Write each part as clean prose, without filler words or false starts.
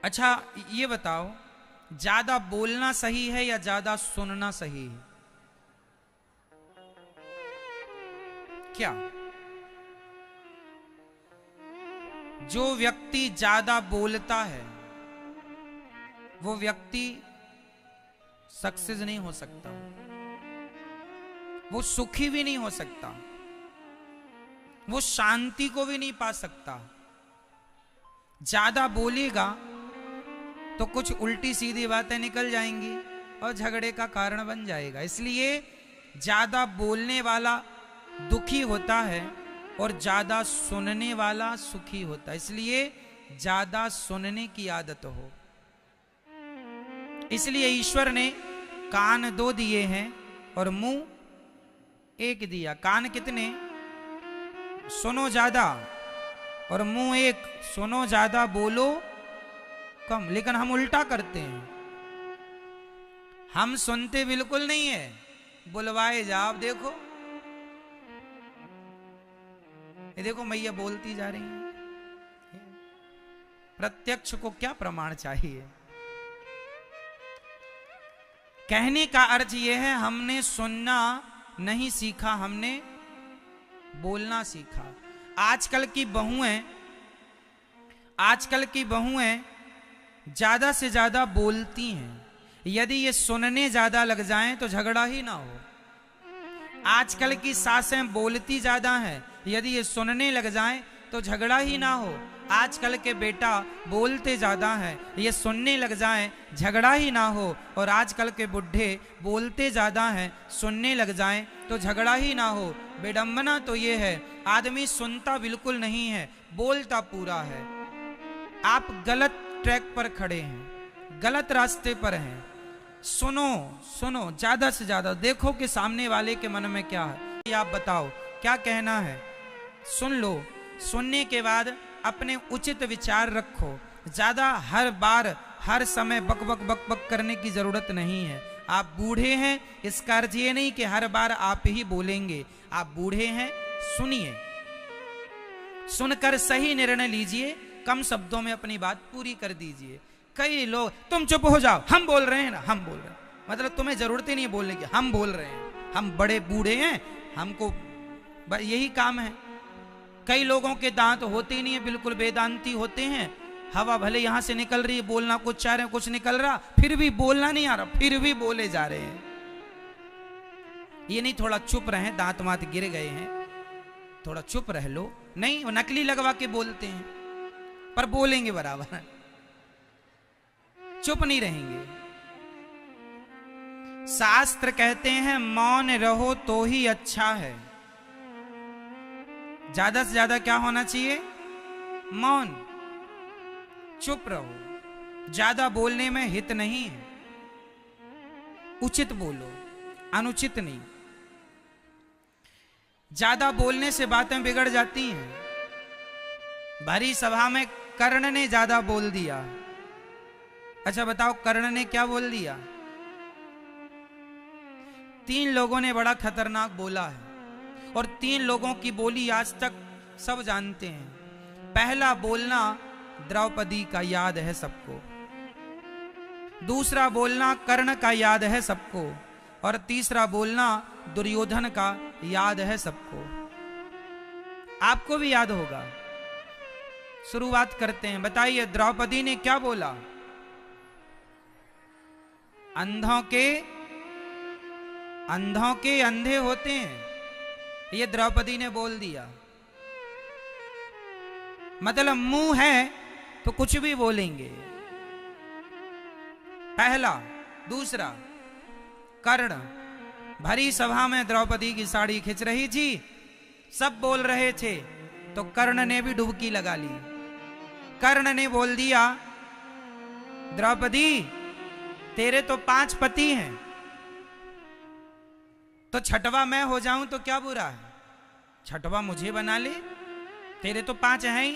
अच्छा ये बताओ, ज्यादा बोलना सही है या ज्यादा सुनना सही है? क्या जो व्यक्ति ज्यादा बोलता है वो व्यक्ति सक्सेस नहीं हो सकता, वो सुखी भी नहीं हो सकता, वो शांति को भी नहीं पा सकता। ज्यादा बोलेगा तो कुछ उल्टी सीधी बातें निकल जाएंगी और झगड़े का कारण बन जाएगा। इसलिए ज्यादा बोलने वाला दुखी होता है और ज्यादा सुनने वाला सुखी होता है। इसलिए ज्यादा सुनने की आदत हो। इसलिए ईश्वर ने कान 2 दिए हैं और मुंह 1 दिया। कान कितने? सुनो ज्यादा, और मुंह 1। सुनो ज्यादा, बोलो कम। लेकिन हम उल्टा करते हैं, हम सुनते बिल्कुल नहीं है, बुलवाए जाओ। देखो ये देखो मैया बोलती जा रही है। प्रत्यक्ष को क्या प्रमाण चाहिए? कहने का अर्थ यह है हमने सुनना नहीं सीखा, हमने बोलना सीखा। आजकल की बहुएं ज्यादा से ज्यादा बोलती हैं। यदि ये सुनने ज्यादा लग जाएं तो झगड़ा ही ना हो। आजकल की सासें बोलती ज्यादा हैं, यदि ये सुनने लग जाएं तो झगड़ा ही ना हो। आजकल के बेटा बोलते ज्यादा हैं, ये सुनने लग जाएं झगड़ा ही ना हो। और आजकल के बुढ़े बोलते ज्यादा हैं, सुनने लग जाएं तो झगड़ा ही ना हो। विडंबना तो ये है आदमी सुनता बिल्कुल नहीं है, बोलता पूरा है। आप गलत ट्रैक पर खड़े हैं, गलत रास्ते पर हैं। सुनो सुनो ज्यादा से ज्यादा, देखो कि सामने वाले के मन में क्या है। आप बताओ क्या कहना है, सुन लो। सुनने के बाद अपने उचित विचार रखो। ज्यादा हर बार हर समय बक बक बक बक करने की जरूरत नहीं है। आप बूढ़े हैं, इसका अर्थ ये नहीं कि हर बार आप ही बोलेंगे। आप बूढ़े हैं, सुनिए, सुनकर सही निर्णय लीजिए, कम शब्दों में अपनी बात पूरी कर दीजिए। कई लोग तुम चुप हो जाओ, हम बोल रहे हैं ना, हम बोल रहे हैं। मतलब तुम्हें जरूरत ही नहीं बोलने की, हम बोल रहे हैं, हम बड़े बूढ़े हैं, हमको यही काम है। कई लोगों के दांत होते ही नहीं है, बिल्कुल वेदांती होते हैं। हवा भले यहां से निकल रही है, बोलना कुछ चाह रहे हैं, कुछ निकल रहा, फिर भी बोलना नहीं आ रहा, फिर भी बोले जा रहे हैं। ये नहीं थोड़ा चुप रहे, दांत मात गिर गए हैं, थोड़ा चुप रह लो। नहीं, वो नकली लगवा के बोलते हैं, पर बोलेंगे बराबर, चुप नहीं रहेंगे। शास्त्र कहते हैं मौन रहो तो ही अच्छा है। ज्यादा से ज्यादा क्या होना चाहिए? मौन, चुप रहो। ज्यादा बोलने में हित नहीं है, उचित बोलो, अनुचित नहीं। ज्यादा बोलने से बातें बिगड़ जाती हैं। भरी सभा में कर्ण ने ज्यादा बोल दिया। अच्छा बताओ कर्ण ने क्या बोल दिया? 3 लोगों ने बड़ा खतरनाक बोला है, और 3 लोगों की बोली आज तक सब जानते हैं। पहला बोलना द्रौपदी का याद है सबको, दूसरा बोलना कर्ण का याद है सबको, और तीसरा बोलना दुर्योधन का याद है सबको। आपको भी याद होगा। शुरुआत करते हैं, बताइए द्रौपदी ने क्या बोला? अंधों के अंधे होते हैं, ये द्रौपदी ने बोल दिया। मतलब मुंह है तो कुछ भी बोलेंगे। पहला। दूसरा, कर्ण भरी सभा में द्रौपदी की साड़ी खींच रही थी, सब बोल रहे थे, तो कर्ण ने भी डुबकी लगा ली। कर्ण ने बोल दिया द्रौपदी तेरे तो 5 पति हैं, तो छठवा मैं हो जाऊं तो क्या बुरा है? छठवा मुझे बना ले, तेरे तो 5 हैं ही,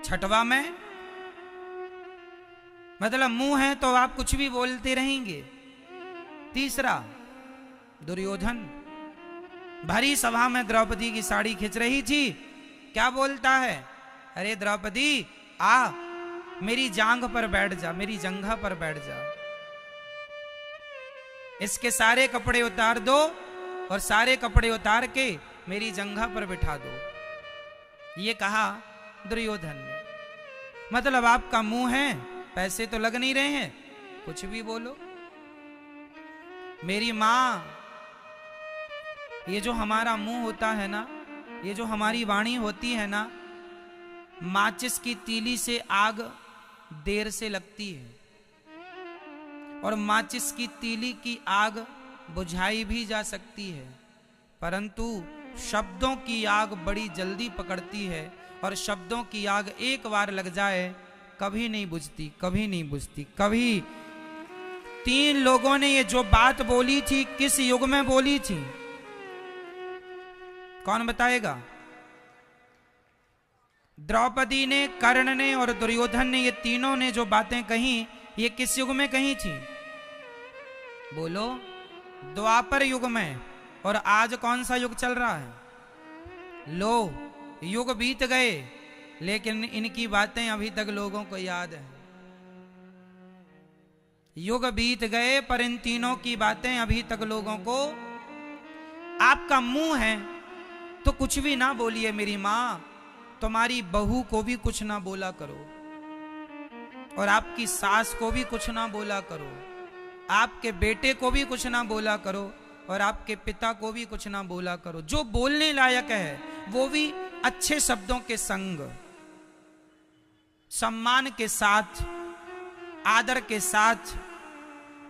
छठवा मैं। मतलब मुंह है तो आप कुछ भी बोलते रहेंगे। तीसरा, दुर्योधन भरी सभा में द्रौपदी की साड़ी खींच रही थी, क्या बोलता है? अरे द्रौपदी आ, मेरी जांघ पर बैठ जा, मेरी जंघा पर बैठ जा, इसके सारे कपड़े उतार दो और सारे कपड़े उतार के मेरी जंघा पर बिठा दो। ये कहा दुर्योधन ने। मतलब आपका मुंह है, पैसे तो लग नहीं रहे हैं, कुछ भी बोलो। मेरी मां, ये जो हमारा मुंह होता है ना, ये जो हमारी वाणी होती है ना, माचिस की तीली से आग देर से लगती है और माचिस की तीली की आग बुझाई भी जा सकती है, परंतु शब्दों की आग बड़ी जल्दी पकड़ती है और शब्दों की आग एक बार लग जाए कभी नहीं बुझती, कभी नहीं बुझती, कभी। 3 लोगों ने ये जो बात बोली थी किस युग में बोली थी, कौन बताएगा? द्रौपदी ने, कर्ण ने और दुर्योधन ने, ये तीनों ने जो बातें कही ये किस युग में कही थी? बोलो। द्वापर युग में। और आज कौन सा युग चल रहा है? लो, युग बीत गए लेकिन इनकी बातें अभी तक लोगों को याद है। युग बीत गए पर इन तीनों की बातें अभी तक लोगों को। आपका मुंह है तो कुछ भी ना बोलिए मेरी मां, तुम्हारी बहू को भी कुछ ना बोला करो और आपकी सास को भी कुछ ना बोला करो, आपके बेटे को भी कुछ ना बोला करो और आपके पिता को भी कुछ ना बोला करो। जो बोलने लायक है वो भी अच्छे शब्दों के संग, सम्मान के साथ, आदर के साथ।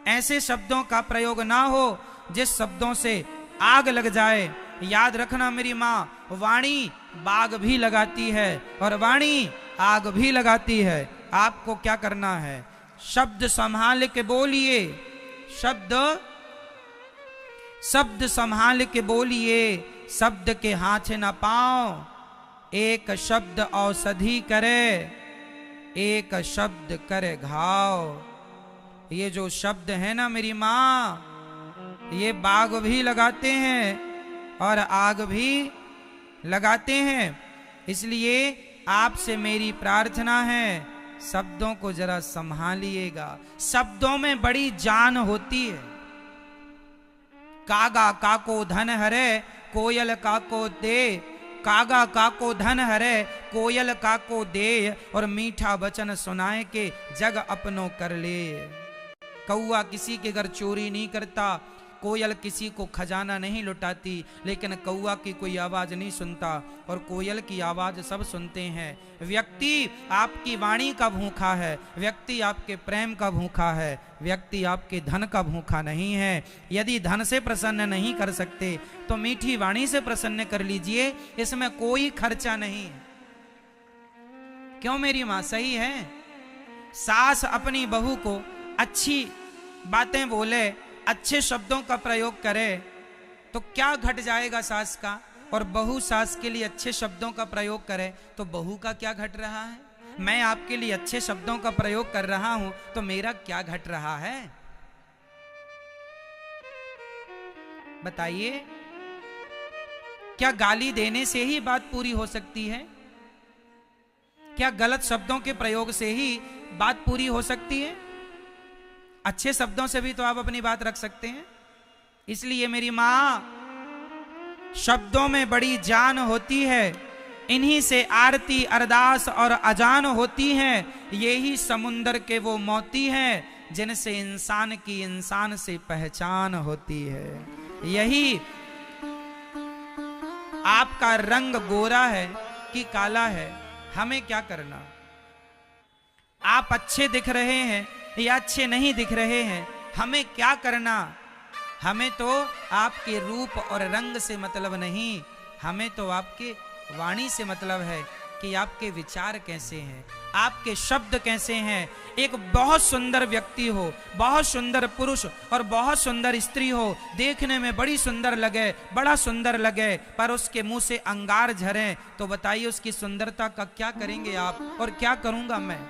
ऐसे शब्दों का प्रयोग ना हो जिस शब्दों से आग लग जाए। याद रखना मेरी मां, वाणी बाग भी लगाती है और वाणी आग भी लगाती है। आपको क्या करना है? शब्द संभाल के बोलिए, शब्द संभाल के बोलिए, शब्द के हाथ न पाओ। एक शब्द औषधि करे, एक शब्द करे घाव। ये जो शब्द है ना मेरी मां, ये बाग भी लगाते हैं और आग भी लगाते हैं। इसलिए आपसे मेरी प्रार्थना है, शब्दों को जरा संभालिएगा। शब्दों में बड़ी जान होती है। कागा काको धन हरे, कोयल काको दे। कागा काको धन हरे, कोयल काको दे। और मीठा वचन सुनाए के जग अपनों कर ले। कौआ किसी के घर चोरी नहीं करता, कोयल किसी को खजाना नहीं लुटाती, लेकिन कौआ की कोई आवाज नहीं सुनता और कोयल की आवाज सब सुनते हैं। व्यक्ति आपकी वाणी का भूखा है, व्यक्ति आपके प्रेम का भूखा है, व्यक्ति आपके धन का भूखा नहीं है। यदि धन से प्रसन्न नहीं कर सकते तो मीठी वाणी से प्रसन्न कर लीजिए, इसमें कोई खर्चा नहीं है। क्यों मेरी मां? सही है। सास अपनी बहू को अच्छी बातें बोले, अच्छे शब्दों का प्रयोग करे तो क्या घट जाएगा सास का, और बहू सास के लिए अच्छे शब्दों का प्रयोग करे तो बहू का क्या घट रहा है? मैं आपके लिए अच्छे शब्दों का प्रयोग कर रहा हूं तो मेरा क्या घट रहा है? बताइए। क्या गाली देने से ही बात पूरी हो सकती है? क्या गलत शब्दों के प्रयोग से ही बात पूरी हो सकती है? अच्छे शब्दों से भी तो आप अपनी बात रख सकते हैं। इसलिए मेरी मां, शब्दों में बड़ी जान होती है, इन्हीं से आरती अरदास और अजान होती हैं। यही समुंदर के वो मोती हैं जिनसे इंसान की इंसान से पहचान होती है। यही आपका रंग गोरा है कि काला है, हमें क्या करना? आप अच्छे दिख रहे हैं या अच्छे नहीं दिख रहे हैं, हमें क्या करना? हमें तो आपके रूप और रंग से मतलब नहीं, हमें तो आपके वाणी से मतलब है कि आपके विचार कैसे हैं, आपके शब्द कैसे हैं। एक बहुत सुंदर व्यक्ति हो, बहुत सुंदर पुरुष और बहुत सुंदर स्त्री हो, देखने में बड़ी सुंदर लगे, बड़ा सुंदर लगे, पर उसके मुंह से अंगार झरे तो बताइए उसकी सुंदरता का क्या करेंगे आप और क्या करूंगा मैं?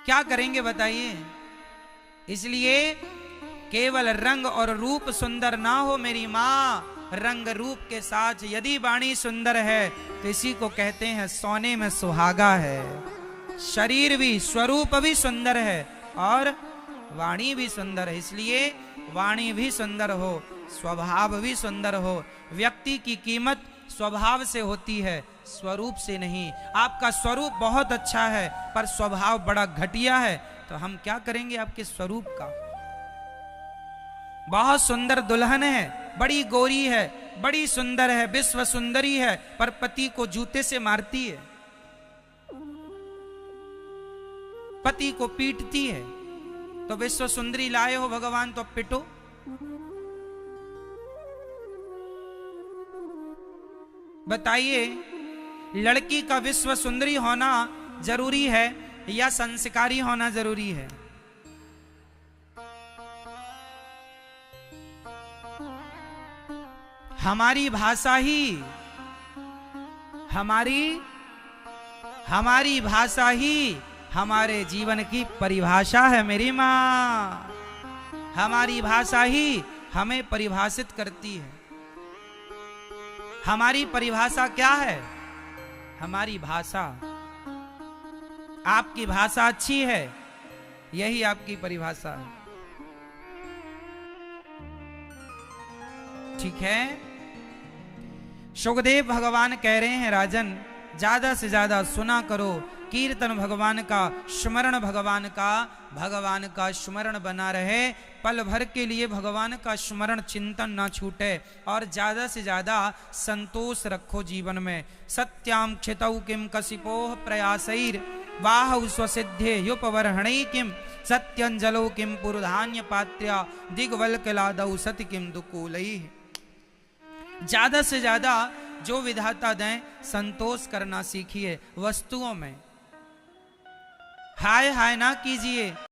क्या करेंगे बताइए? इसलिए केवल रंग और रूप सुंदर ना हो मेरी माँ, रंग रूप के साथ यदि वाणी सुंदर है तो इसी को कहते हैं सोने में सुहागा है। शरीर भी, स्वरूप भी सुंदर है और वाणी भी सुंदर है, इसलिए वाणी भी सुंदर हो, स्वभाव भी सुंदर हो। व्यक्ति की कीमत स्वभाव से होती है, स्वरूप से नहीं। आपका स्वरूप बहुत अच्छा है पर स्वभाव बड़ा घटिया है, तो हम क्या करेंगे आपके स्वरूप का। बहुत सुंदर दुल्हन है, बड़ी गोरी है, बड़ी सुंदर है, विश्व सुंदरी है, पर पति को जूते से मारती है, पति को पीटती है, तो विश्व सुंदरी लाए हो भगवान तो पिटो। बताइए, लड़की का विश्व सुंदरी होना जरूरी है या संस्कारी होना जरूरी है? हमारी भाषा ही हमारी भाषा ही हमारे जीवन की परिभाषा है मेरी मां। हमारी भाषा ही हमें परिभाषित करती है। हमारी परिभाषा क्या है? हमारी भाषा। आपकी भाषा अच्छी है, यही आपकी परिभाषा है। ठीक है। सुखदेव भगवान कह रहे हैं, राजन ज्यादा से ज्यादा सुना करो, कीर्तन भगवान का, स्मरण भगवान का स्मरण बना रहे, पल भर के लिए भगवान का स्मरण चिंतन ना छूटे, और ज्यादा से ज्यादा संतोष रखो जीवन में। सत्याम क्षितौ किम कशिपोह प्रयासैर बाहु स्वसिद्धे युपवर्हणै किम सत्यंजलो किम पुरुधान्य पात्र्या दिग्वल्कलादौ सति किम दुकूलैः। ज्यादा से ज्यादा जो विधाता दें संतोष करना सीखिए वस्तुओं में। हाय हाय ना कीजिए।